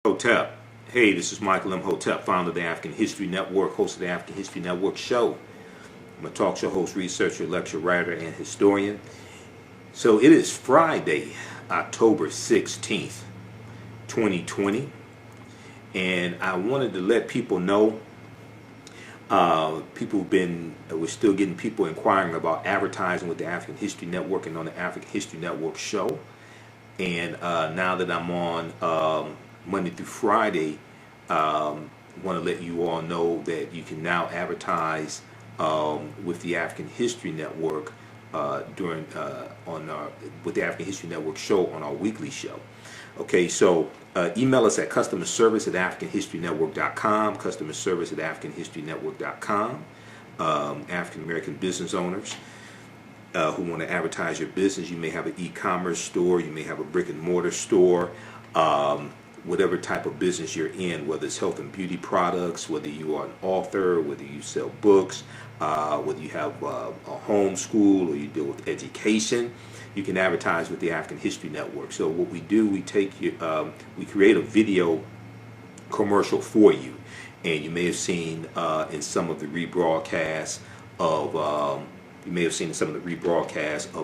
Imhotep. Hey, this is Michael Imhotep, founder of the African History Network, host of the African History Network show. I'm a talk show host, researcher, lecturer, writer, and historian. So it is Friday, October 16th, 2020, and I wanted to let people know, we're still getting people inquiring about advertising with the African History Network and on the African History Network show. And now that I'm on Monday through Friday, want to let you all know that you can now advertise with the African History Network with the African History Network show on our weekly show. Okay, so email us at customerservice@africanhistorynetwork.com, customerservice@africanhistorynetwork.com. African American business owners who want to advertise your business. You may have an e-commerce store, you may have a brick and mortar store, whatever type of business you're in, whether it's health and beauty products, whether you are an author, whether you sell books, whether you have a home school or you deal with education, you can advertise with the African History Network. So what we do, we create a video commercial for you, and you may have seen in some of the rebroadcasts of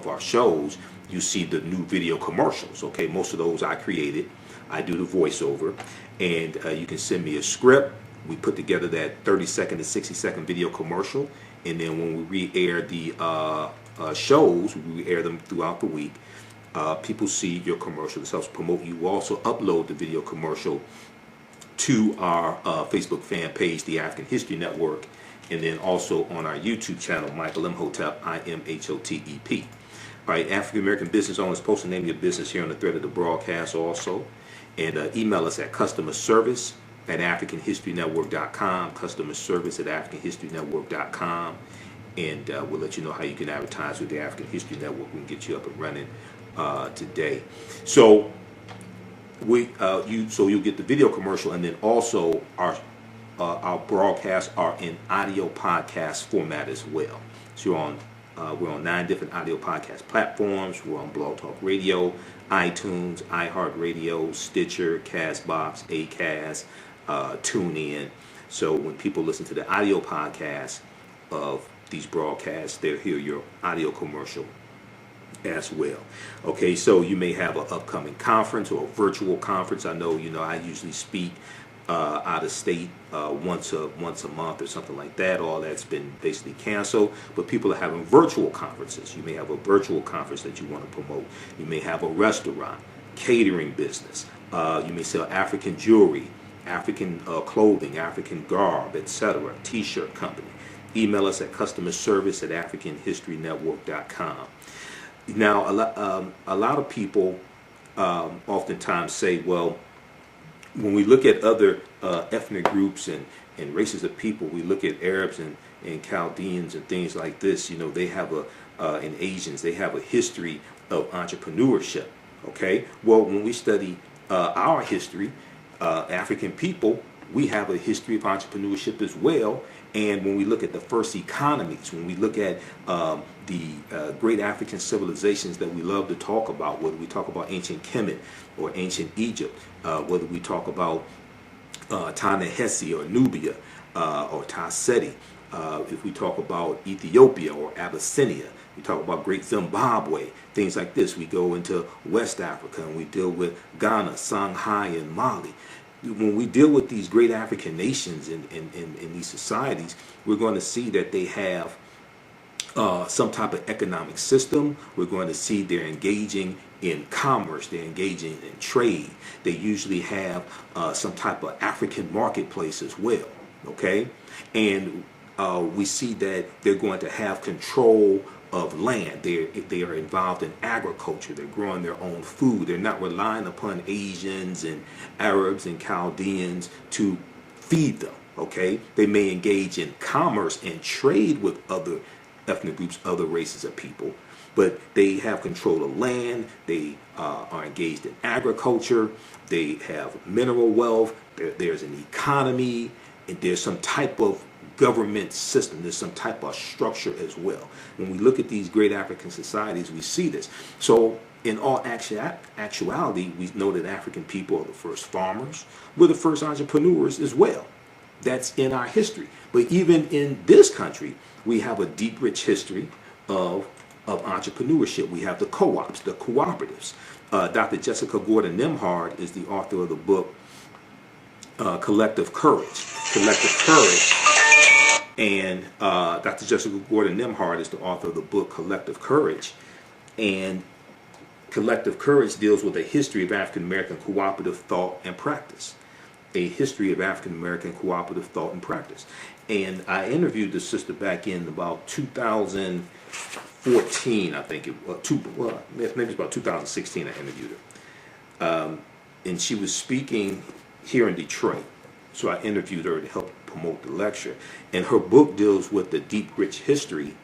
our shows, you see the new video commercials. Okay, most of those I created. I do the voiceover, and you can send me a script. We put together that 30-second to 60-second video commercial, and then when we re-air the shows, we re-air them throughout the week. People see your commercial. This helps promote you. We also upload the video commercial to our Facebook fan page, the African History Network, and then also on our YouTube channel, Michael Imhotep, Imhotep. All right, African American business owners, post the name of your business here on the thread of the broadcast also. And email us at customerservice@africanhistorynetwork.com, customerservice@africanhistorynetwork.com, and we'll let you know how you can advertise with the African History Network. We can get you up and running today. So you'll get the video commercial, and then also our broadcasts are in audio podcast format as well. So we're on 9 different audio podcast platforms. We're on Blog Talk Radio, iTunes, iHeartRadio, Stitcher, Castbox, Acast, TuneIn. So when people listen to the audio podcast of these broadcasts, they'll hear your audio commercial as well. Okay, so you may have an upcoming conference or a virtual conference. I know, I usually speak out of state once a month or something like that. All that's been basically canceled, but people are having virtual conferences. You may have a virtual conference that you want to promote. You may have a restaurant, catering business. You may sell African jewelry, African clothing, African garb, etc. T-shirt company. Email us at customerservice@africanhistorynetwork.com. Now, a lot of people oftentimes say, well, when we look at other ethnic groups and races of people, we look at Arabs and Chaldeans and things like this. They have and Asians, they have a history of entrepreneurship. Okay, well, when we study our history, African people, we have a history of entrepreneurship as well. And when we look at the first economies, when we look at the great African civilizations that we love to talk about, whether we talk about ancient Kemet or ancient Egypt, whether we talk about Ta-Nehesi or Nubia or Ta-Seti, if we talk about Ethiopia or Abyssinia, we talk about Great Zimbabwe, things like this. We go into West Africa and we deal with Ghana, Songhai, and Mali. When we deal with these great African nations in these societies, we're going to see that they have some type of economic system. We're going to see they're engaging in commerce, they're engaging in trade. They usually have some type of African marketplace as well, okay? And we see that they're going to have control of land. They are involved in agriculture. They're growing their own food. They're not relying upon Asians and Arabs and Chaldeans to feed them, okay? They may engage in commerce and trade with other ethnic groups, other races of people, but they have control of land. They are engaged in agriculture. They have mineral wealth. There's an economy, and there's some type of government system. There's some type of structure as well. When we look at these great African societies, we see this. So in all actuality, we know that African people are the first farmers, we're the first entrepreneurs as well. That's in our history. But even in this country, we have a deep, rich history of entrepreneurship. We have the co-ops, the cooperatives. Dr. Jessica Gordon Nimhard is the author of the book Collective Courage. Collective Courage. And Dr. Jessica Gordon Nimhard is the author of the book Collective Courage. And Collective Courage deals with a history of African American cooperative thought and practice. A history of African American cooperative thought and practice. And I interviewed this sister back in about 2014, I think it was. Maybe it's about 2016 I interviewed her. And she was speaking here in Detroit. So I interviewed her to help promote the lecture. And her book deals with the deep, rich history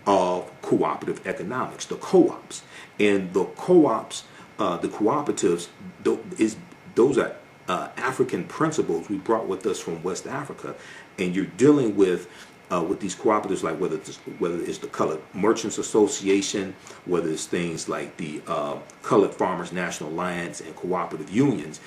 of cooperative economics, the co-ops. And the co-ops, the cooperatives, those are African principles we brought with us from West Africa. And you're dealing with these cooperatives, like whether it's the Colored Merchants Association, whether it's things like the Colored Farmers National Alliance and cooperative unions.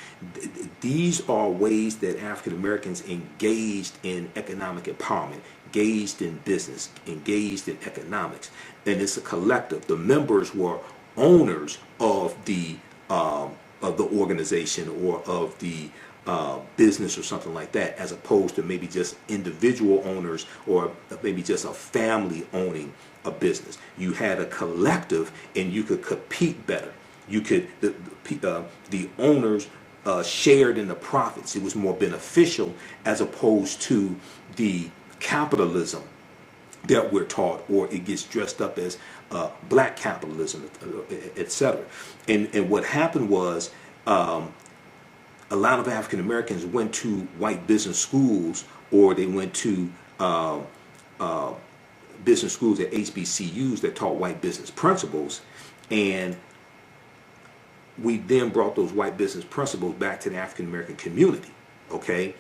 These are ways that African Americans engaged in economic empowerment, engaged in business, engaged in economics. And it's a collective. The members were owners of the organization or of the business or something like that, as opposed to maybe just individual owners or maybe just a family owning a business. You had a collective and you could compete better. You could, the owners shared in the profits. It was more beneficial as opposed to the capitalism that we're taught, or it gets dressed up as black capitalism, etc. And what happened was a lot of African Americans went to white business schools, or they went to business schools at HBCUs that taught white business principles, and we then brought those white business principles back to the African American community, okay,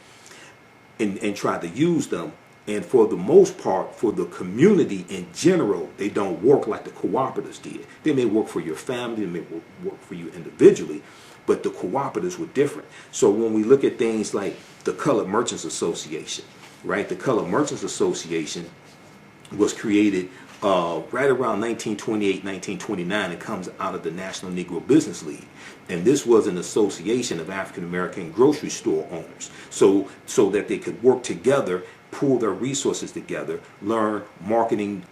and tried to use them. And for the most part, for the community in general, they don't work like the cooperatives did. They may work for your family, they may work for you individually, but the cooperatives were different. So when we look at things like the Colored Merchants Association, right? The Colored Merchants Association was created right around 1928, 1929. It comes out of the National Negro Business League. And this was an association of African American grocery store owners, so that they could work together, pool their resources together, learn marketing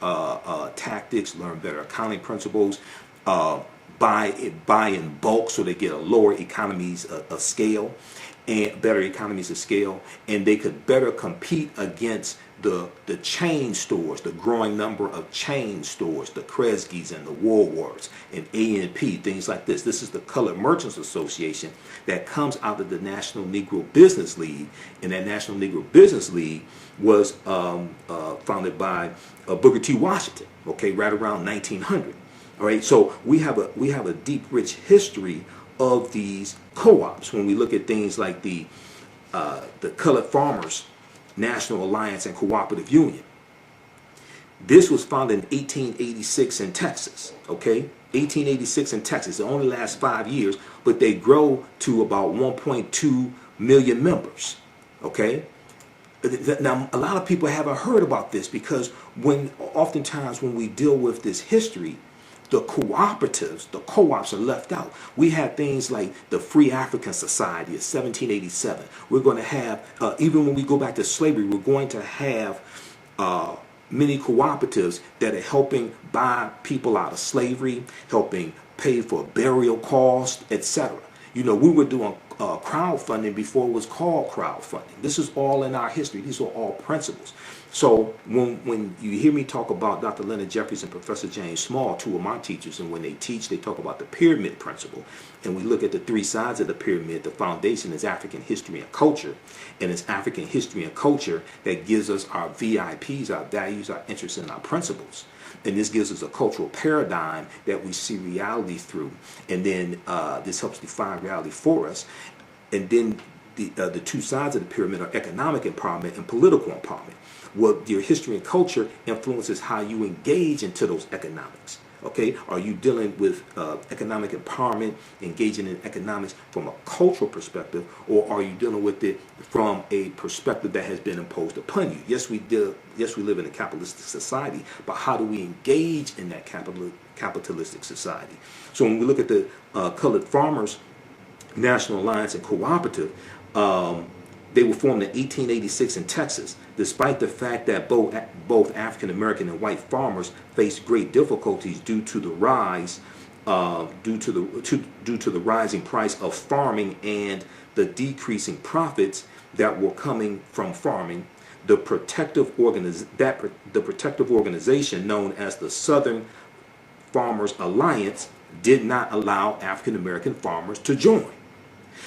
tactics, learn better accounting principles, buy in bulk so they get a lower economies of scale and better economies of scale, and they could better compete against the chain stores, the growing number of chain stores, the Kresge's and the Woolworths and A&P, things like this. This is the Colored Merchants Association that comes out of the National Negro Business League, and that National Negro Business League was founded by Booker T. Washington, okay, right around 1900. All right, so we have a deep, rich history of these co-ops. When we look at things like the Colored Farmers National Alliance and Cooperative Union, this was founded in 1886 in Texas. Okay, 1886 in Texas. It only lasts 5 years, but they grow to about 1.2 million members. Okay. Now, a lot of people haven't heard about this because oftentimes when we deal with this history, the cooperatives, the co-ops are left out. We have things like the Free African Society of 1787. We're going to have, even when we go back to slavery, we're going to have many cooperatives that are helping buy people out of slavery, helping pay for burial costs, etc. You know, we were doing crowdfunding before it was called crowdfunding. This is all in our history. These are all principles. So when you hear me talk about Dr. Leonard Jeffries and Professor James Small, two of my teachers, and when they teach, they talk about the pyramid principle. And we look at the three sides of the pyramid. The foundation is African history and culture. And it's African history and culture that gives us our VIPs, our values, our interests, and our principles. And this gives us a cultural paradigm that we see reality through. And then this helps define reality for us. And then the two sides of the pyramid are economic empowerment and political empowerment. Well, your history and culture influences how you engage into those economics. Okay, are you dealing with economic empowerment, engaging in economics from a cultural perspective, or are you dealing with it from a perspective that has been imposed upon you? Yes, we do. Yes, we live in a capitalistic society, but how do we engage in that capitalistic society? So when we look at the Colored Farmers National Alliance and Cooperative, they were formed in 1886 in Texas, despite the fact that both African American and white farmers faced great difficulties due to the rising price of farming and the decreasing profits that were coming from farming. The protective organization known as the Southern Farmers Alliance did not allow African American farmers to join.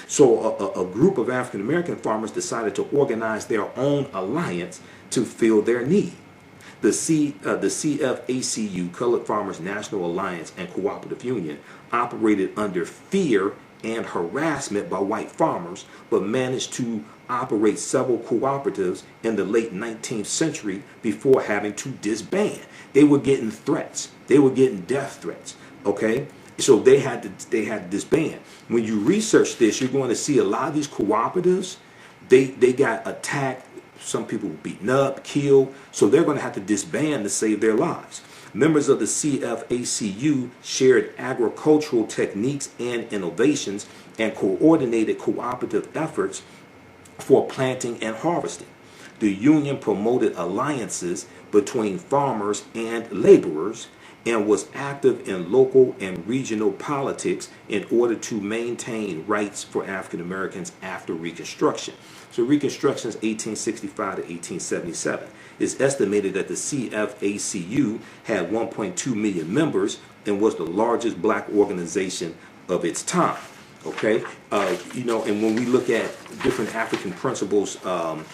So a group of African American farmers decided to organize their own alliance to fill their need. The CFACU, Colored Farmers National Alliance and Cooperative Union, operated under fear and harassment by white farmers, but managed to operate several cooperatives in the late 19th century before having to disband. They were getting threats. They were getting death threats. Okay? So they had to disband. When you research this, you're going to see a lot of these cooperatives, they got attacked. Some people were beaten up, killed. So they're going to have to disband to save their lives. Members of the CFACU shared agricultural techniques and innovations and coordinated cooperative efforts for planting and harvesting. The union promoted alliances between farmers and laborers and was active in local and regional politics in order to maintain rights for African Americans after Reconstruction. So Reconstruction is 1865 to 1877. It's estimated that the CFACU had 1.2 million members and was the largest black organization of its time. Okay, and when we look at different African principles, when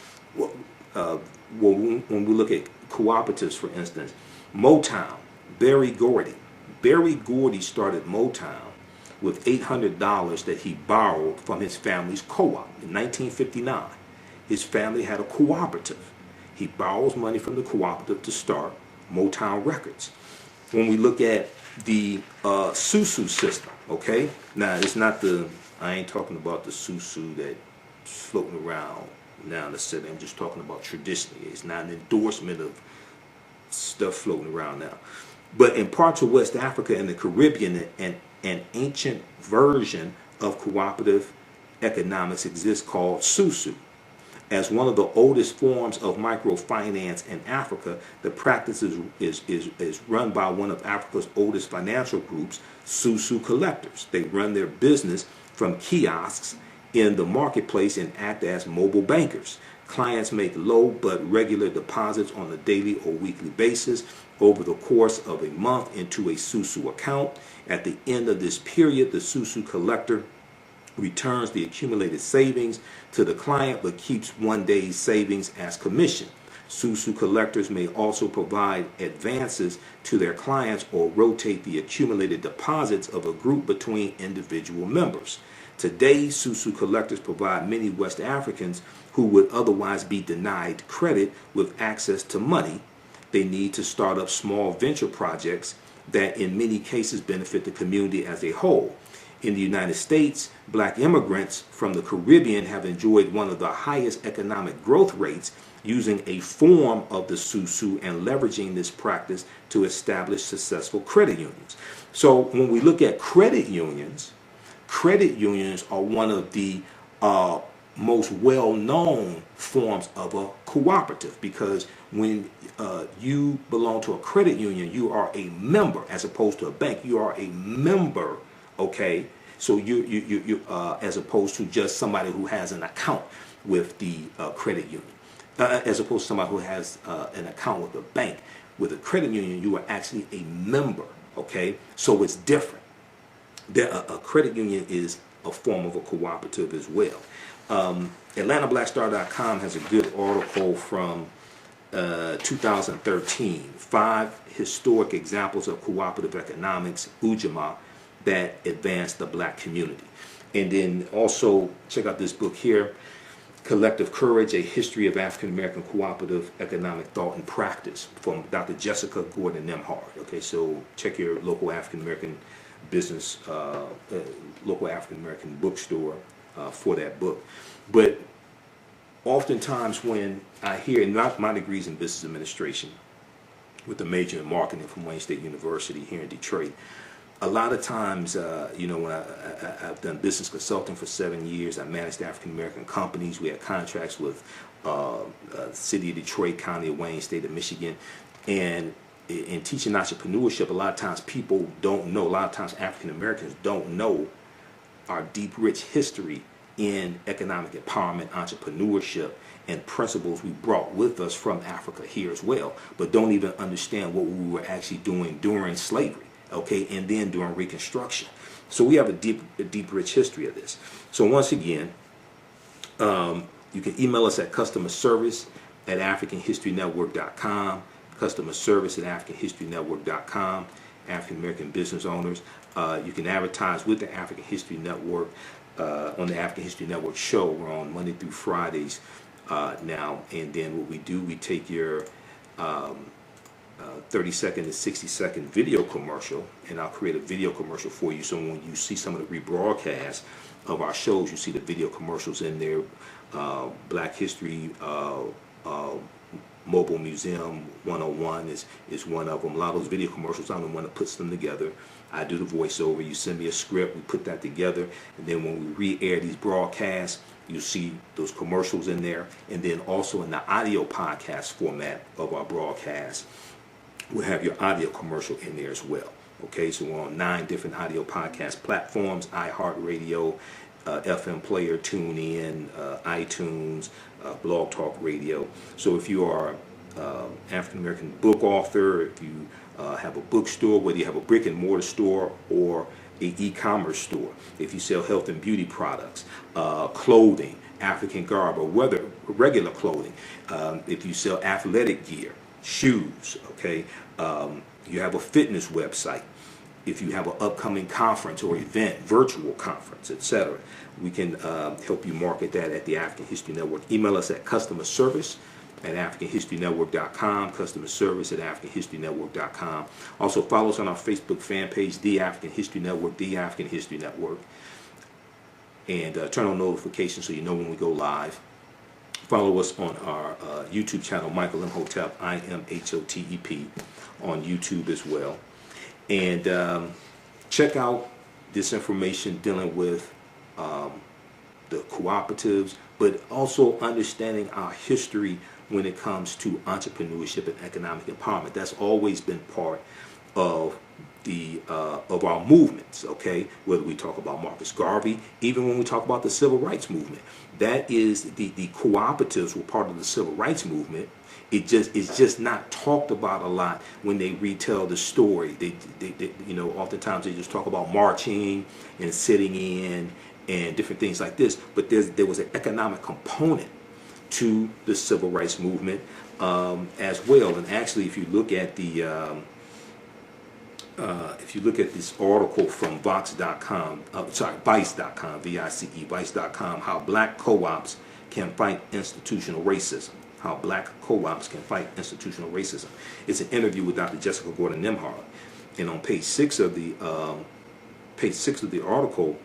we look at cooperatives, for instance, Motown. Berry Gordy started Motown with $800 that he borrowed from his family's co-op in 1959. His family had a cooperative. He borrows money from the cooperative to start Motown Records. When we look at the Susu system, okay? Now, I ain't talking about the Susu that's floating around now in the city. I'm just talking about traditionally. It's not an endorsement of stuff floating around now. But in parts of West Africa and the Caribbean, an ancient version of cooperative economics exists called Susu. As one of the oldest forms of microfinance in Africa, the practice is run by one of Africa's oldest financial groups, Susu collectors. They run their business from kiosks in the marketplace and act as mobile bankers. Clients make low but regular deposits on a daily or weekly basis over the course of a month into a Susu account. At the end of this period, the Susu collector returns the accumulated savings to the client but keeps one day's savings as commission. Susu collectors may also provide advances to their clients or rotate the accumulated deposits of a group between individual members. Today, Susu collectors provide many West Africans who would otherwise be denied credit with access to money. They need to start up small venture projects that in many cases benefit the community as a whole. In the United States, black immigrants from the Caribbean have enjoyed one of the highest economic growth rates using a form of the Susu and leveraging this practice to establish successful credit unions. So when we look at credit unions are one of the most well-known forms of a cooperative, because when you belong to a credit union, you are a member as opposed to a bank. You are a member, okay? So you as opposed to just somebody who has an account with the credit union, as opposed to somebody who has an account with a bank. With a credit union, you are actually a member, okay? So it's different. A credit union is a form of a cooperative as well. AtlantaBlackStar.com has a good article from 2013, 5 historic examples of cooperative economics, Ujamaa, that advance the black community. And then also check out this book here, Collective Courage, A History of African American Cooperative Economic Thought and Practice from Dr. Jessica Gordon Nemhard. Okay, so check your local African American business, local African American bookstore for that book. But oftentimes when I hear, not my degrees in business administration with a major in marketing from Wayne State University here in Detroit, a lot of times, when I've done business consulting for 7 years, I managed African American companies. We had contracts with City of Detroit, County of Wayne, State of Michigan, and in teaching entrepreneurship, a lot of times people don't know. A lot of times African Americans don't know our deep, rich history in economic empowerment, entrepreneurship, and principles we brought with us from Africa here as well, but don't even understand what we were actually doing during slavery. Okay, and then during Reconstruction. So we have a deep, rich history of this. So once again, you can email us at customerservice@africanhistorynetwork.com, customerservice@africanhistorynetwork.com, African American business owners. You can advertise with the African History Network on the African History Network show. We're on Monday through Fridays now, and then what we do, we take your 30-second to 60-second video commercial, and I'll create a video commercial for you. So when you see some of the rebroadcasts of our shows, you see the video commercials in there. Black History Mobile Museum 101 is one of them. A lot of those video commercials, I'm the one that puts them together. I do the voiceover. You send me a script, we put that together, and then when we re-air these broadcasts, you see those commercials in there, and then also in the audio podcast format of our broadcast, we'll have your audio commercial in there as well. Okay, so we're on 9 different audio podcast platforms: iHeartRadio, FM Player, TuneIn, iTunes, Blog Talk Radio. So if you are African American book author, if you have a bookstore, whether you have a brick and mortar store or a e-commerce store, if you sell health and beauty products, clothing, African garb, or whether regular clothing, if you sell athletic gear, shoes, okay, you have a fitness website, if you have an upcoming conference or event, virtual conference, etc., we can help you market that at the African History Network. Email us at customerservice@africanhistorynetwork.com, customerservice@africanhistorynetwork.com. Also follow us on our Facebook fan page, The African History Network, The African History Network, and turn on notifications so you know when we go live. Follow us on our YouTube channel, Michael Imhotep, IMHOTEP, on YouTube as well. And check out this information dealing with the cooperatives, but also understanding our history when it comes to entrepreneurship and economic empowerment. That's always been part of the of our movements, okay? Whether we talk about Marcus Garvey, even when we talk about the civil rights movement, that is the cooperatives were part of the civil rights movement. It's just not talked about a lot when they retell the story. They oftentimes they just talk about marching and sitting in and different things like this. But there was an economic component to the civil rights movement as well. And actually, if you look at this article from Vice.com, Vice.com, how black co-ops can fight institutional racism. How black co-ops can fight institutional racism. It's an interview with Dr. Jessica Gordon Nemhard, and on page 6 of the article,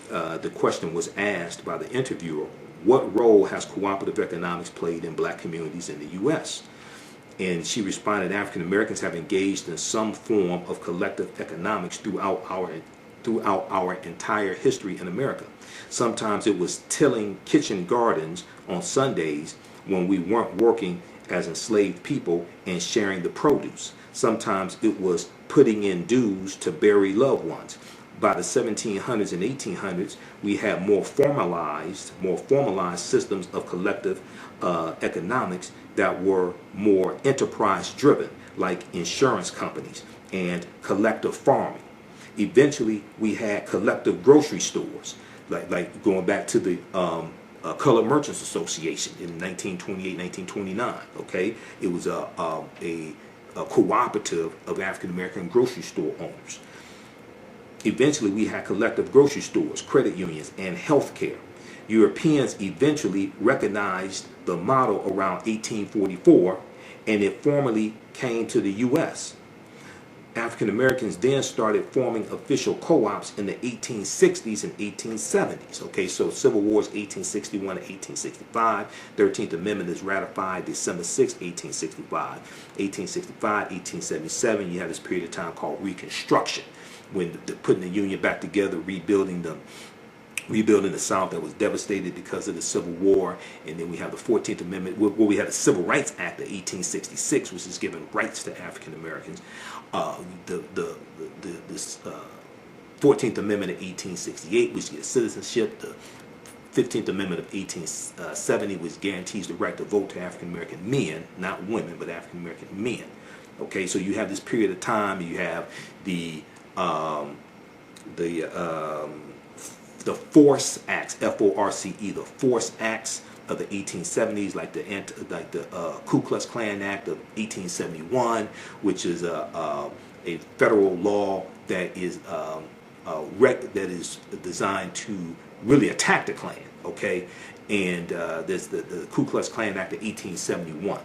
the question was asked by the interviewer: what role has cooperative economics played in black communities in the U.S.? And she responded, African Americans have engaged in some form of collective economics throughout our entire history in America. Sometimes it was tilling kitchen gardens on Sundays when we weren't working as enslaved people and sharing the produce. Sometimes it was putting in dues to bury loved ones. By the 1700s and 1800s, we had more formalized systems of collective economics that were more enterprise driven, like insurance companies and collective farming. Eventually, we had collective grocery stores, like going back to the Colored Merchants Association in 1928, 1929. Okay, it was a cooperative of African American grocery store owners. Eventually, we had collective grocery stores, credit unions, and health care. Europeans eventually recognized the model around 1844, and it formally came to the U.S. African Americans then started forming official co-ops in the 1860s and 1870s. Okay, so Civil War is 1861 to 1865. 13th Amendment is ratified December 6, 1865. 1865, 1877, you have this period of time called Reconstruction, when putting the Union back together, rebuilding the South that was devastated because of the Civil War. And then we have the 14th Amendment, where we had the Civil Rights Act of 1866, which is giving rights to African Americans. The 14th Amendment of 1868, which gives citizenship. The 15th Amendment of 1870, which guarantees the right to vote to African American men, not women, but African American men. Okay, so you have this period of time. You have the Force Acts, F-O-R-C-E, the Force Acts of the 1870s, like the Ku Klux Klan Act of 1871, which is a federal law that is designed to really attack the Klan. Okay, and there's the Ku Klux Klan Act of 1871.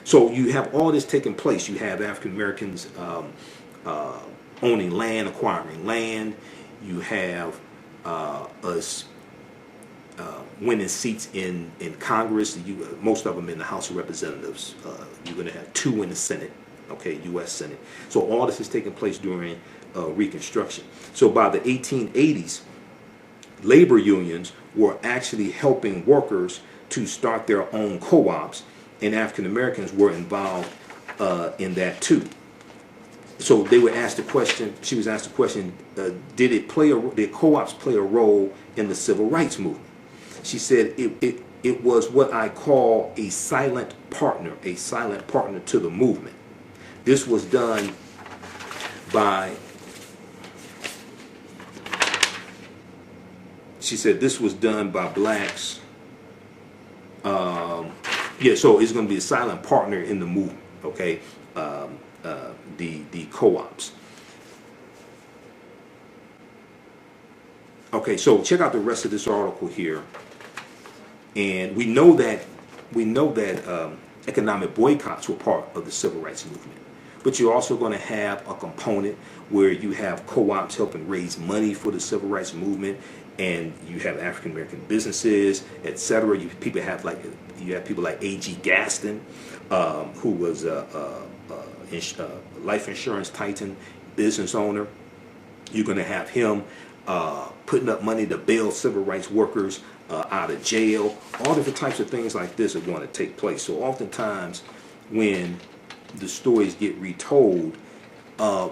So you have all this taking place. You have African Americans owning land, acquiring land. You have us winning seats in Congress. Most of them in the House of Representatives. You're going to have 2 in the Senate, okay, U.S. Senate. So all this is taking place during Reconstruction. So by the 1880s, labor unions were actually helping workers to start their own co-ops, and African Americans were involved in that too. So they were asked the question. She was asked the question: did co-ops play a role in the civil rights movement? She said it was what I call a silent partner to the movement. This was done by. She said this was done by blacks. So it's going to be a silent partner in the movement. Okay. The co-ops. Okay, so check out the rest of this article here, and we know that economic boycotts were part of the civil rights movement, but you're also going to have a component where you have co-ops helping raise money for the civil rights movement, and you have African American businesses, etc. You have people like A.G. Gaston, who was life insurance titan, business owner. You're going to have him putting up money to bail civil rights workers out of jail. All different types of things like this are going to take place. So oftentimes when the stories get retold,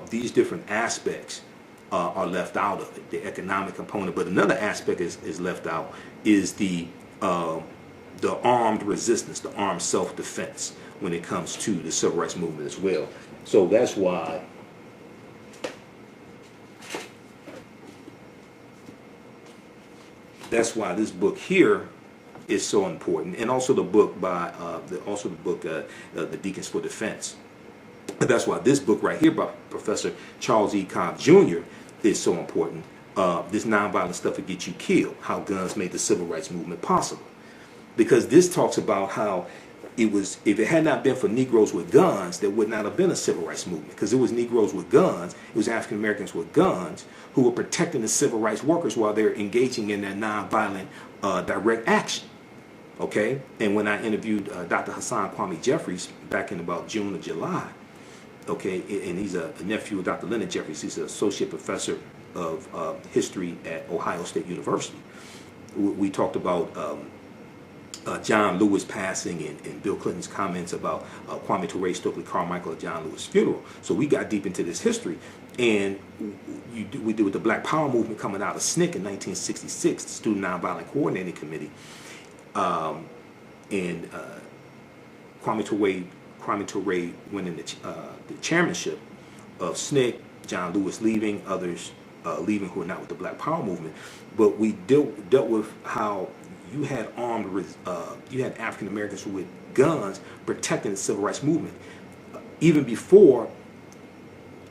these different aspects are left out of it, the economic component. But another aspect is left out is the armed resistance, the armed self-defense when it comes to the civil rights movement as well. So that's why this book here is so important, and also the book by the Deacons for Defense. That's why this book right here by Professor Charles E. Cobb Jr. is so important. This nonviolent stuff will get you killed. How guns made the civil rights movement possible, because this talks about how if it had not been for Negroes with guns, there would not have been a civil rights movement, because it was Negroes with guns, it was African Americans with guns who were protecting the civil rights workers while they're engaging in that nonviolent direct action. Okay, and when I interviewed Dr. Hassan Kwame Jeffries back in about June or July, okay, and he's a nephew of Dr. Leonard Jeffries. He's an associate professor of history at Ohio State University. We talked about John Lewis passing and Bill Clinton's comments about Kwame Ture, Stokely Carmichael at John Lewis' funeral. So we got deep into this history, and we did with the Black Power movement coming out of SNCC in 1966, the Student Nonviolent Coordinating Committee, and Kwame Ture winning the chairmanship of SNCC, John Lewis leaving, others leaving who are not with the Black Power movement. But we dealt with how you had you had African Americans with guns protecting the civil rights movement. Even before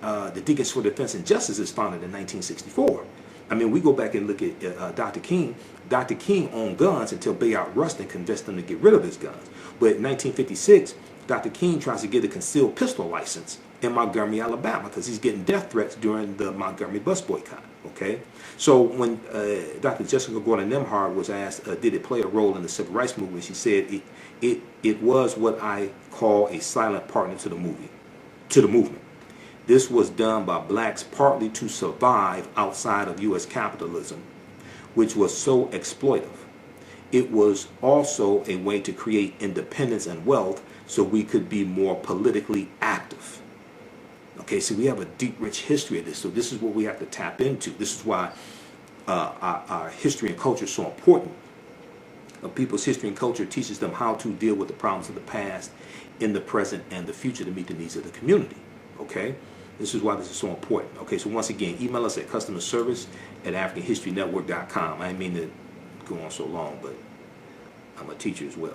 the Deacons for Defense and Justice is founded in 1964, I mean, we go back and look at Dr. King. Dr. King owned guns until Bayard Rustin convinced him to get rid of his guns. But in 1956, Dr. King tries to get a concealed pistol license in Montgomery, Alabama, because he's getting death threats during the Montgomery bus boycott. Okay, so when Dr. Jessica Gordon Nimhard was asked, did it play a role in the civil rights movement, she said it was what I call a silent partner to the movement. This was done by blacks partly to survive outside of U.S. capitalism, which was so exploitive. It was also a way to create independence and wealth so we could be more politically active. Okay, so we have a deep, rich history of this. So this is what we have to tap into. This is why our history and culture is so important. People's history and culture teaches them how to deal with the problems of the past in the present and the future to meet the needs of the community. Okay, this is why this is so important. Okay, so once again, email us at customerservice@AfricanHistoryNetwork.com. I didn't mean to go on so long, but I'm a teacher as well.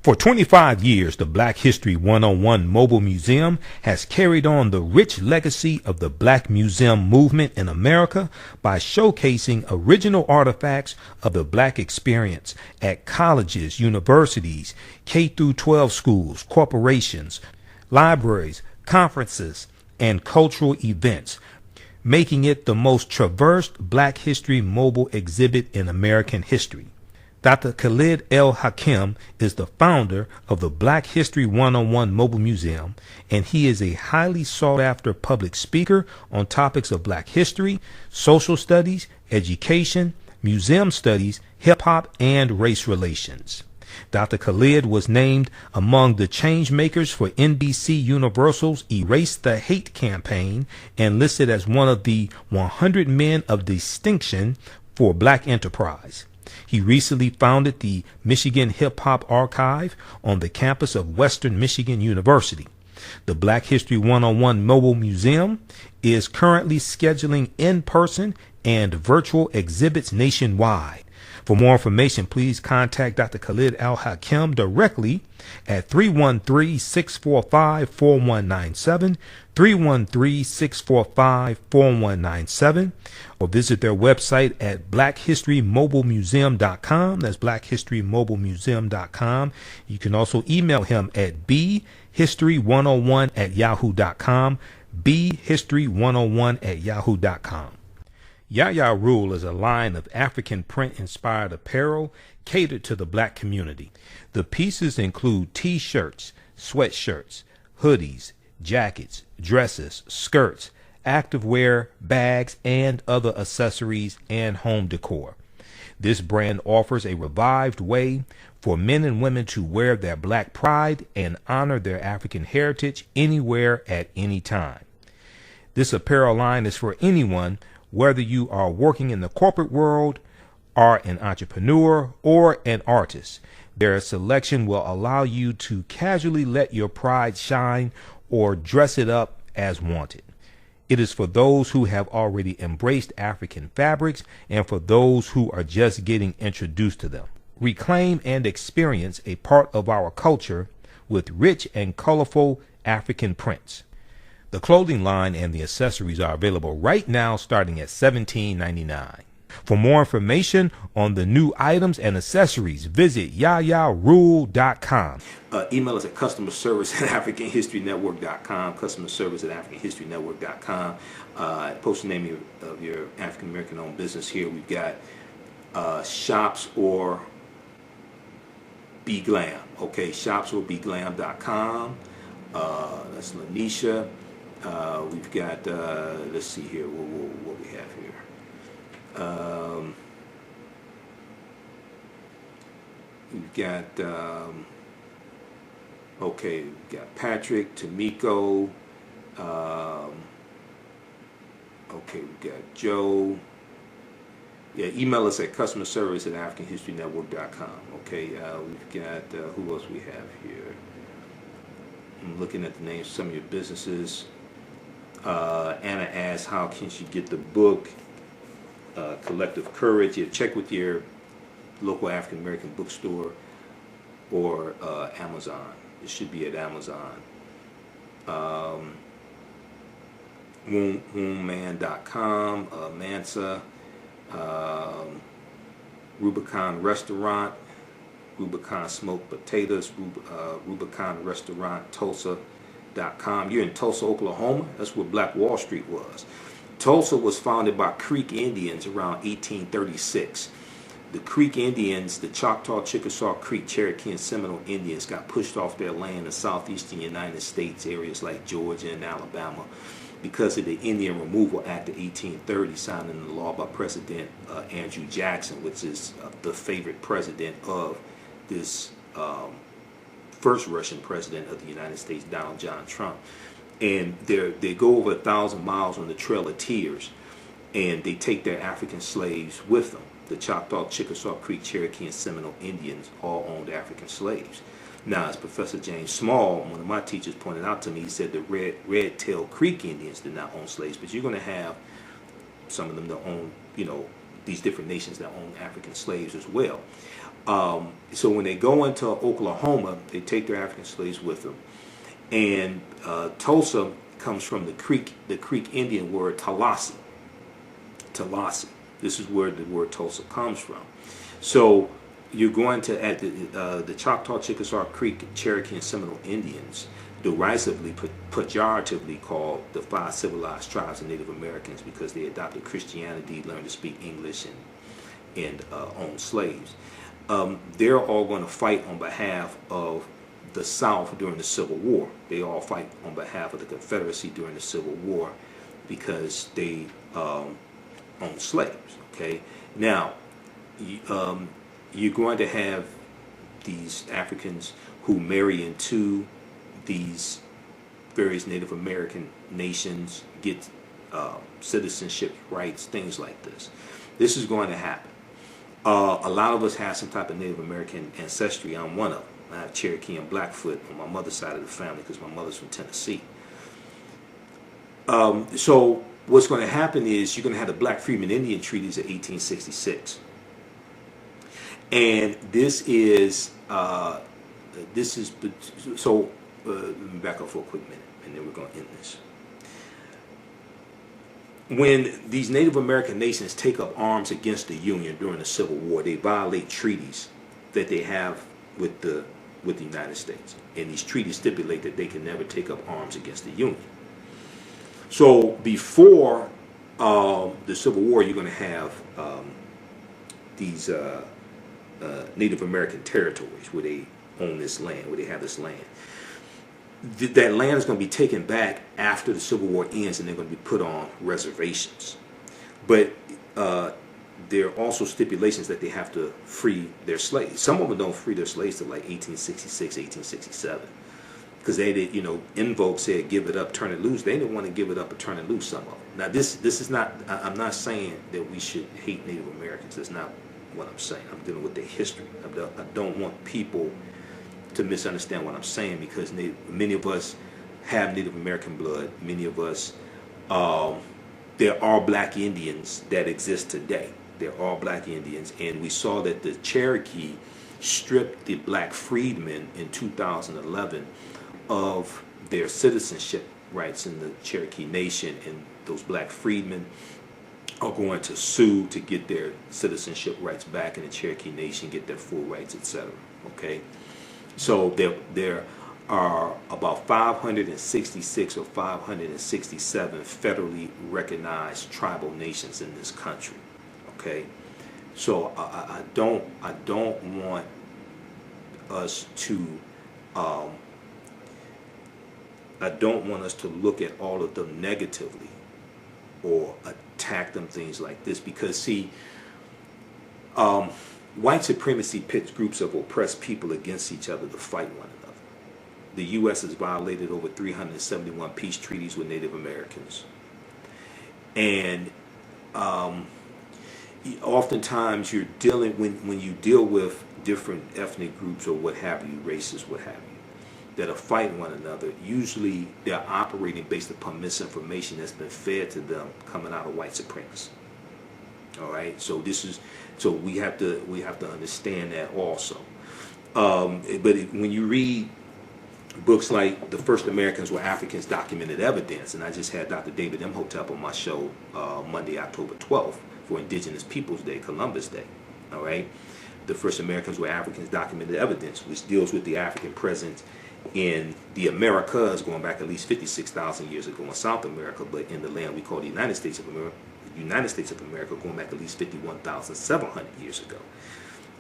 For 25 years, the Black History 101 Mobile Museum has carried on the rich legacy of the Black Museum movement in America by showcasing original artifacts of the Black experience at colleges, universities, K-12 schools, corporations, libraries, conferences, and cultural events, making it the most traversed Black History mobile exhibit in American history. Dr. Khalid El Hakim is the founder of the Black History 101 Mobile Museum, and he is a highly sought-after public speaker on topics of Black history, social studies, education, museum studies, hip-hop, and race relations. Dr. Khalid was named among the change makers for NBC Universal's Erase the Hate campaign and listed as one of the 100 men of distinction for Black enterprise. He recently founded the Michigan Hip Hop Archive on the campus of Western Michigan University. The Black History 101 Mobile Museum is currently scheduling in-person and virtual exhibits nationwide. For more information, please contact Dr. Khalid Al Hakim directly at 313-645-4197, 313-645-4197, or visit their website at blackhistorymobilemuseum.com. That's blackhistorymobilemuseum.com. You can also email him at bhistory101@yahoo.com, bhistory101@yahoo.com. Yaya Rule is a line of African print-inspired apparel catered to the Black community. The pieces include t-shirts, sweatshirts, hoodies, jackets, dresses, skirts, activewear, bags, and other accessories and home decor. This brand offers a revived way for men and women to wear their Black pride and honor their African heritage anywhere at any time. This apparel line is for anyone, whether you are working in the corporate world, are an entrepreneur, or an artist. Their selection will allow you to casually let your pride shine or dress it up as wanted. It is for those who have already embraced African fabrics and for those who are just getting introduced to them. Reclaim and experience a part of our culture with rich and colorful African prints. The clothing line and the accessories are available right now starting at $17.99. For more information on the new items and accessories, visit yayarule.com. Email us at customerservice@AfricanHistoryNetwork.com, customerservice@AfricanHistoryNetwork.com. Post the name of your African American owned business here. We've got shops or Be Glam. Okay, shops or BeGlam.com. That's Lanisha. We've got, let's see here, what we have here. We've got, okay, we've got Patrick, Tamiko, okay, we've got Joe. Yeah, email us at customerservice@AfricanHistoryNetwork.com. Okay, we've got, who else we have here? I'm looking at the names of some of your businesses. Anna asks, how can she get the book, Collective Courage? Yeah, check with your local African American bookstore or Amazon. It should be at Amazon. Wombman.com, Mansa. Rubicon Restaurant, Rubicon Smoked Potatoes, Rubicon Restaurant, Tulsa.com. You're in Tulsa, Oklahoma. That's where Black Wall Street was. Tulsa was founded by Creek Indians around 1836. The Creek Indians, the Choctaw, Chickasaw, Creek, Cherokee, and Seminole Indians got pushed off their land in southeastern United States, areas like Georgia and Alabama, because of the Indian Removal Act of 1830, signed into law by President Andrew Jackson, which is the favorite president of this first Russian president of the United States, Donald John Trump. And they go over 1,000 miles on the Trail of Tears, and they take their African slaves with them. The Choctaw, Chickasaw, Creek, Cherokee, and Seminole Indians all owned African slaves. Now, as Professor James Small, one of my teachers, pointed out to me, he said the Red-tailed Creek Indians did not own slaves, but you're going to have some of them that own, these different nations that own African slaves as well. So when they go into Oklahoma, they take their African slaves with them. And Tulsa comes from the Creek Indian word Tallahassee. Tallahassee. This is where the word Tulsa comes from. So you're going to, at the Choctaw, Chickasaw, Creek, Cherokee, and Seminole Indians, derisively, pejoratively called the 5 civilized tribes of Native Americans, because they adopted Christianity, learned to speak English, and owned slaves. They're all going to fight on behalf of the South during the Civil War. They all fight on behalf of the Confederacy during the Civil War because they own slaves. Okay, now you're going to have these Africans who marry into these various Native American nations, get citizenship rights, things like this. This is going to happen. A lot of us have some type of Native American ancestry. I'm one of them. I have Cherokee and Blackfoot on my mother's side of the family because my mother's from Tennessee. So what's going to happen is you're going to have the Black Freedmen Indian Treaties of 1866. And this is, so let me back up for a quick minute, and then we're going to end this. When these Native American nations take up arms against the Union during the Civil War, they violate treaties that they have with the United States. And these treaties stipulate that they can never take up arms against the Union. So before the Civil War, you're going to have these Native American territories where they own this land, where they have this land. That land is going to be taken back after the Civil War ends, and they're going to be put on reservations. But there are also stipulations that they have to free their slaves. Some of them don't free their slaves till like 1866, 1867. Because they did, In Vogue said, give it up, turn it loose. They didn't want to give it up or turn it loose, some of them. Now, this is not, I'm not saying that we should hate Native Americans. That's not what I'm saying. I'm dealing with their history. I don't want people to misunderstand what I'm saying, because many of us have Native American blood. Many of us, there are black Indians that exist today. There are black Indians, and we saw that the Cherokee stripped the black freedmen in 2011 of their citizenship rights in the Cherokee Nation, and those black freedmen are going to sue to get their citizenship rights back in the Cherokee Nation, get their full rights, etc. Okay, so there are about 566 or 567 federally recognized tribal nations in this country. Okay, so I don't want us to I don't want us to look at all of them negatively or attack them, things like this, because see, white supremacy pits groups of oppressed people against each other to fight one another. The U.S. has violated over 371 peace treaties with Native Americans, and oftentimes you're dealing, when you deal with different ethnic groups or what have you, races, what have you, that are fighting one another, usually they're operating based upon misinformation that's been fed to them coming out of white supremacy. All right, so we have to understand that also. But when you read books like The First Americans Were Africans, Documented Evidence, and I just had Dr. David Imhotep on my show Monday, October 12th, for Indigenous Peoples Day, Columbus Day. All right. The first Americans were Africans, documented evidence, which deals with the African presence in the Americas going back at least 56,000 years ago in South America, but in the land we call the United States of America, going back at least 51,700 years ago.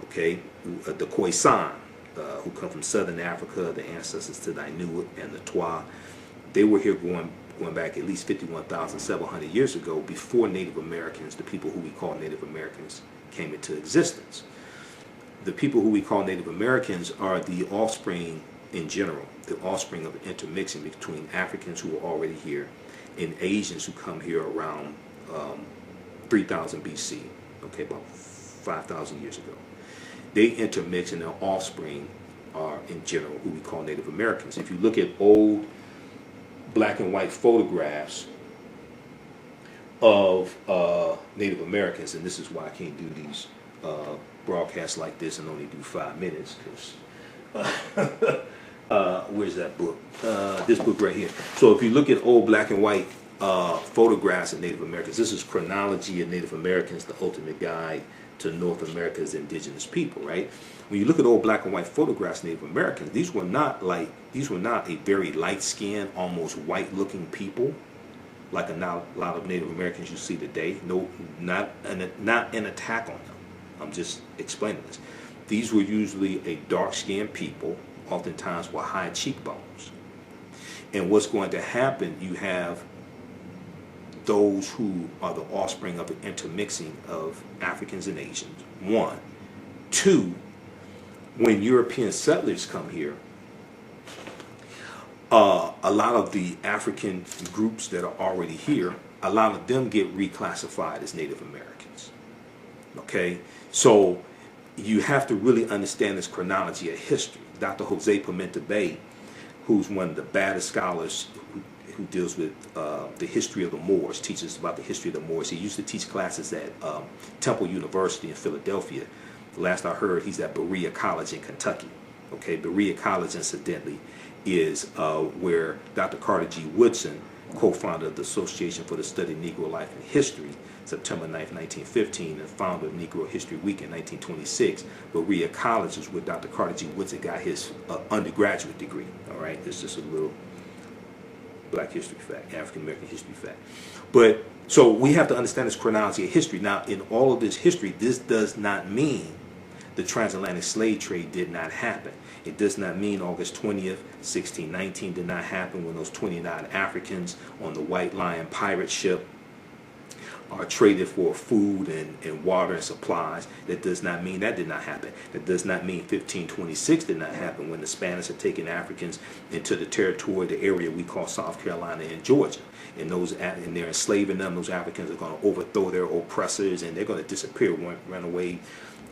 Okay, the Khoisan, who come from southern Africa, the ancestors to the Inuit and the Twa, they were here going back at least 51,700 years ago, before Native Americans, the people who we call Native Americans, came into existence. The people who we call Native Americans are the offspring, in general, the offspring of intermixing between Africans who are already here and Asians who come here around 3000 BC, okay, about 5,000 years ago. They intermix, and their offspring are, in general, who we call Native Americans. If you look at old black and white photographs of Native Americans, and this is why I can't do these broadcasts like this and only do 5 minutes, because where's that book? This book right here. So if you look at old black and white photographs of Native Americans, this is Chronology of Native Americans, the ultimate guide to North America's indigenous people, right? When you look at old black and white photographs of Native Americans, these were not a very light-skinned, almost white-looking people, like a lot of Native Americans you see today. No, not an attack on them. I'm just explaining this. These were usually a dark-skinned people, oftentimes with high cheekbones. And what's going to happen, you have those who are the offspring of the intermixing of Africans and Asians, one. Two, when European settlers come here, a lot of the African groups that are already here, a lot of them get reclassified as Native Americans. Okay? So you have to really understand this chronology of history. Dr. Jose Pimenta Bay, who's one of the baddest scholars who deals with the history of the Moors, teaches about the history of the Moors. He used to teach classes at Temple University in Philadelphia. Last I heard, he's at Berea College in Kentucky. Okay, Berea College, incidentally, is where Dr. Carter G. Woodson, co-founder of the Association for the Study of Negro Life and History, September 9th, 1915, and founder of Negro History Week in 1926. Berea College is where Dr. Carter G. Woodson got his undergraduate degree. All right, it's just a little Black history fact, African American history fact. But so we have to understand this chronology of history. Now, in all of this history, this does not mean the transatlantic slave trade did not happen. It does not mean August 20th, 1619 did not happen when those 29 Africans on the White Lion pirate ship are traded for food and water and supplies. That does not mean that did not happen. That does not mean 1526 did not happen when the Spanish had taken Africans into the territory, the area we call South Carolina and Georgia. And they're enslaving them. Those Africans are going to overthrow their oppressors, and they're going to disappear, run away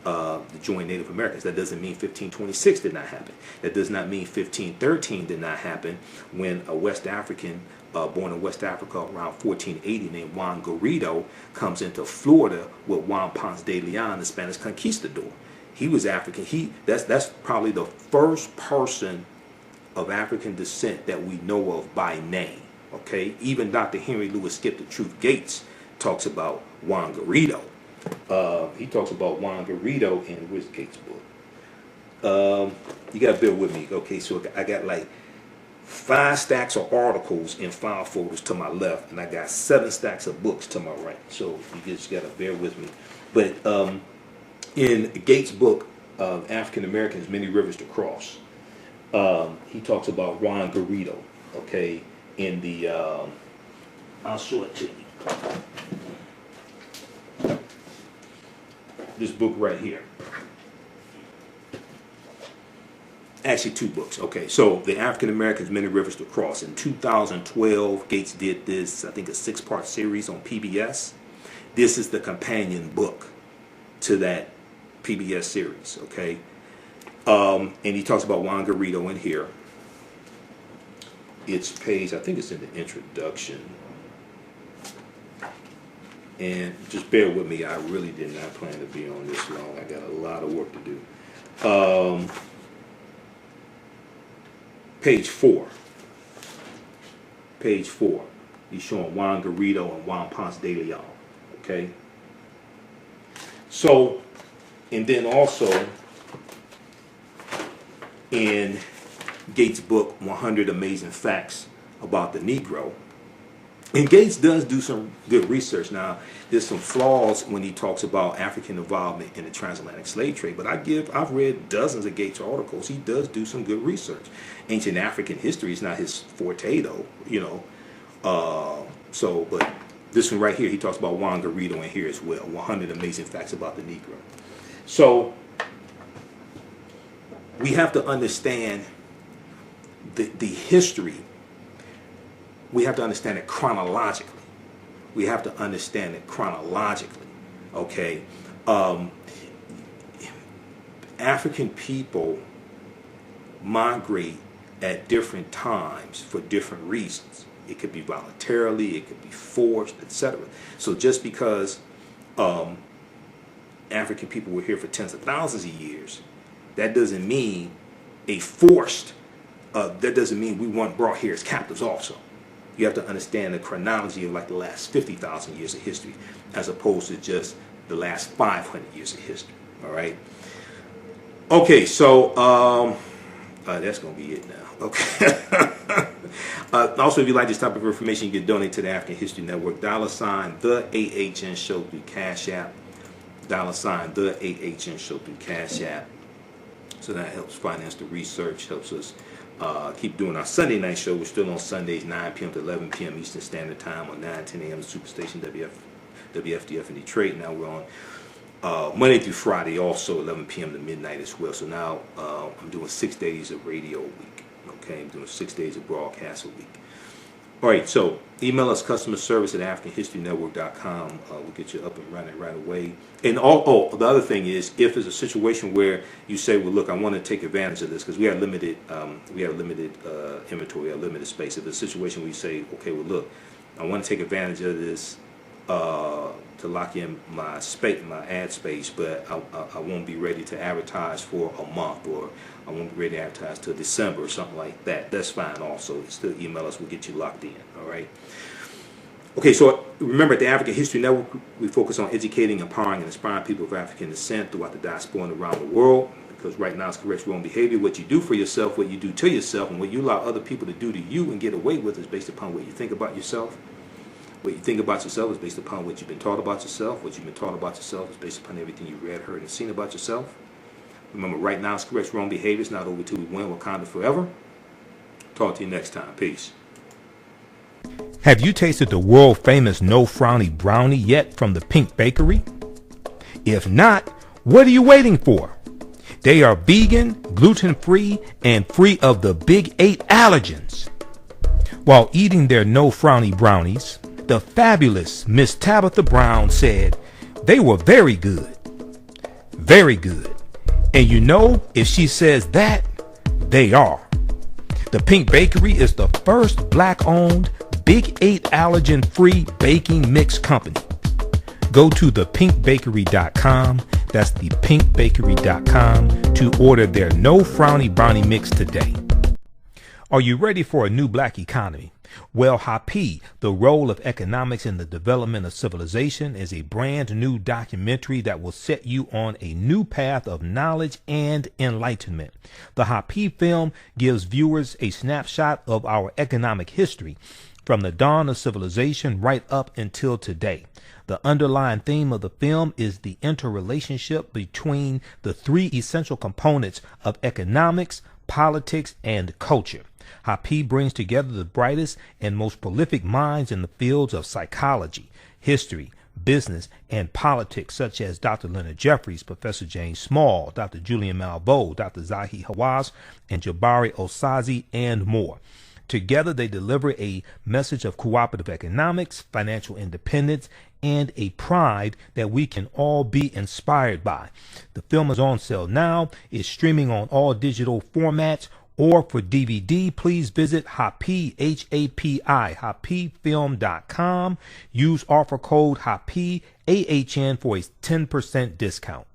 to join Native Americans. That doesn't mean 1526 did not happen. That does not mean 1513 did not happen when a West African born in West Africa around 1480 named Juan Garrido comes into Florida with Juan Ponce de Leon, the Spanish conquistador. He was African. That's probably the first person of African descent that we know of by name. Okay, even Dr. Henry Louis Skip the Truth Gates talks about Juan Garrido. He talks about Juan Garrido in where's Gates' book? You gotta bear with me. Okay, so I got like 5 stacks of articles in file folders to my left, and I got 7 stacks of books to my right. So you just gotta bear with me. But in Gates' book, African Americans, Many Rivers to Cross, he talks about Juan Garrido. Okay, in the I'll show it to you. This book right here. Actually, 2 books. Okay, so the African Americans, Many Rivers to Cross. In 2012, Gates did this, I think, a 6-part series on PBS. This is the companion book to that PBS series. Okay, and he talks about Juan Garrido in here. It's page, I think it's in the introduction. And just bear with me, I really did not plan to be on this long. I got a lot of work to do. Page 4. Page 4. He's showing Juan Garrido and Juan Ponce de Leon. Okay? So, and then also in Gates' book, 100 Amazing Facts About the Negro. And Gates does do some good research. Now, there's some flaws when he talks about African involvement in the transatlantic slave trade, but I've read dozens of Gates articles. He does do some good research. Ancient African history is not his forte, though, you know. But this one right here, he talks about Juan Garrido in here as well, 100 Amazing Facts About the Negro. So, we have to understand the history. We have to understand it chronologically. We have to understand it chronologically. Okay, African people migrate at different times for different reasons. It could be voluntarily, it could be forced, etc. So just because African people were here for tens of thousands of years, that doesn't mean that doesn't mean we weren't brought here as captives also. You have to understand the chronology of like the last 50,000 years of history as opposed to just the last 500 years of history. All right. Okay, so that's going to be it now. Okay. Also, if you like this type of information, you can donate to the African History Network. $ the AHN Show through Cash App. $ the AHN Show through Cash App. So that helps finance the research, helps us keep doing our Sunday night show. We're still on Sundays, 9 p.m. to 11 p.m. Eastern Standard Time on 9-10 a.m. Superstation WFDF in Detroit. Now we're on Monday through Friday, also 11 p.m. to midnight as well. So now I'm doing 6 days of radio a week. Okay, I'm doing 6 days of broadcast a week. All right, so email us customer service at AfricanHistoryNetwork.com. We'll get you up and running right away. And the other thing is, if it's a situation where you say, well, look, I want to take advantage of this because we have limited inventory, we have limited space. If it's a situation where you say, okay, well, look, I want to take advantage of this to lock in my ad space, but I won't be ready to advertise for a month, or I won't be ready to advertise till December or something like that. That's fine also. Still email us. We'll get you locked in. All right. Okay, so remember, at the African History Network, we focus on educating, empowering, and inspiring people of African descent throughout the diaspora and around the world. Because right now it's correct wrong behavior. What you do for yourself, what you do to yourself, and what you allow other people to do to you and get away with is based upon what you think about yourself. What you think about yourself is based upon what you've been taught about yourself. What you've been taught about yourself is based upon everything you read, heard, and seen about yourself. Remember, right now it's correct wrong behavior. It's not over till we win. Wakanda forever. Talk to you next time. Peace. Have you tasted the world famous No Frowny Brownie yet from the Pink Bakery? If not, what are you waiting for? They are vegan, gluten-free, and free of the big 8 allergens. While eating their No Frowny Brownies, the fabulous Miss Tabitha Brown said they were very good. Very good. And you know, if she says that, they are. The Pink Bakery is the first black-owned, big 8 allergen-free baking mix company. Go to thepinkbakery.com, that's thepinkbakery.com, to order their No Frowny Brownie mix today. Are you ready for a new black economy? Well, Happy, The Role of Economics in the Development of Civilization, is a brand new documentary that will set you on a new path of knowledge and enlightenment. The Happy film gives viewers a snapshot of our economic history from the dawn of civilization right up until today. The underlying theme of the film is the interrelationship between the 3 essential components of economics, politics, and culture. Happy brings together the brightest and most prolific minds in the fields of psychology, history, business, and politics, such as Dr. Leonard Jeffries, Professor James Small, Dr. Julian Malveaux, Dr. Zahi Hawass, and Jabari Osazi, and more. Together, they deliver a message of cooperative economics, financial independence, and a pride that we can all be inspired by. The film is on sale now. It's streaming on all digital formats, or for DVD, please visit Happy, H-A-P-I, happyfilm.com. Use offer code Happy, AHN, for a 10% discount.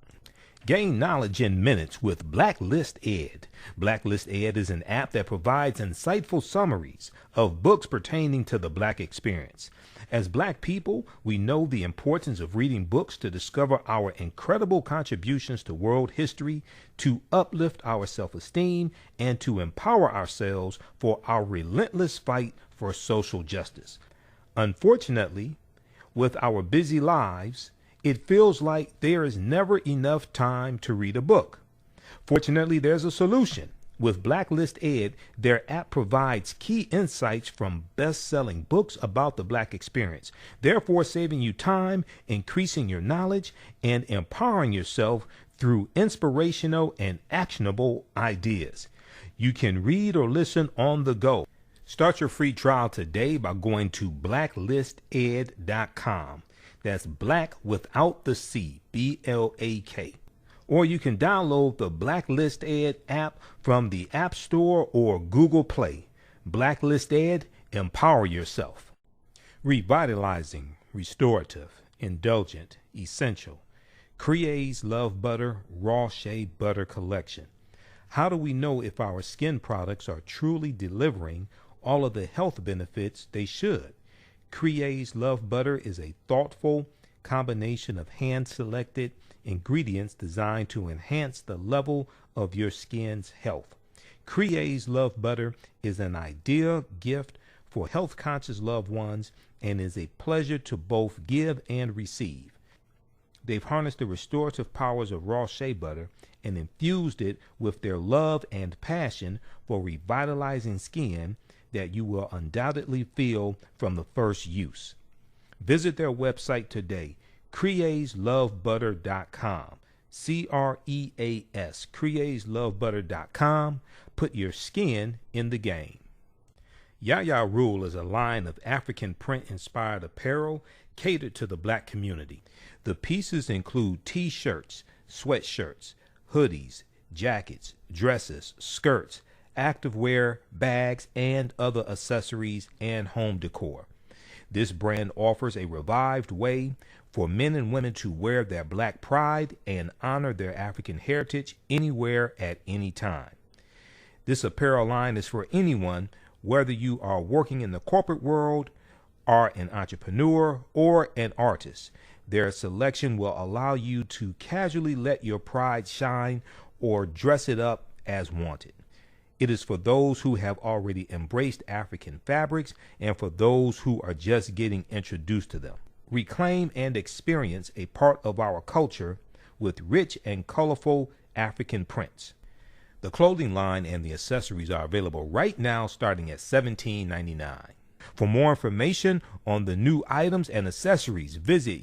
Gain knowledge in minutes with Blacklist Ed. Blacklist Ed is an app that provides insightful summaries of books pertaining to the Black experience. As Black people, we know the importance of reading books to discover our incredible contributions to world history, to uplift our self-esteem, and to empower ourselves for our relentless fight for social justice. Unfortunately, with our busy lives, it feels like there is never enough time to read a book. Fortunately, there's a solution. With Blacklist Ed, their app provides key insights from best-selling books about the Black experience, therefore saving you time, increasing your knowledge, and empowering yourself through inspirational and actionable ideas. You can read or listen on the go. Start your free trial today by going to blacklisted.com. That's black without the C, BLAK. Or you can download the Blacklist Ed app from the App Store or Google Play. Blacklist Ed, empower yourself. Revitalizing, restorative, indulgent, essential. Crea's Love Butter Raw Shea Butter Collection. How do we know if our skin products are truly delivering all of the health benefits they should? Crea's Love Butter is a thoughtful combination of hand-selected ingredients designed to enhance the level of your skin's health. Crea's Love Butter is an ideal gift for health-conscious loved ones and is a pleasure to both give and receive. They've harnessed the restorative powers of raw shea butter and infused it with their love and passion for revitalizing skin that you will undoubtedly feel from the first use. Visit their website today, creaslovebutter.com. CREAS, creaslovebutter.com. Put your skin in the game. Yaya Rule is a line of African print-inspired apparel catered to the Black community. The pieces include t-shirts, sweatshirts, hoodies, jackets, dresses, skirts, activewear, bags, and other accessories and home decor. This brand offers a revived way for men and women to wear their Black pride and honor their African heritage anywhere at any time. This apparel line is for anyone, whether you are working in the corporate world, are an entrepreneur, or an artist. Their selection will allow you to casually let your pride shine or dress it up as wanted. It is for those who have already embraced African fabrics and for those who are just getting introduced to them. Reclaim and experience a part of our culture with rich and colorful African prints. The clothing line and the accessories are available right now starting at $17.99. For more information on the new items and accessories, visit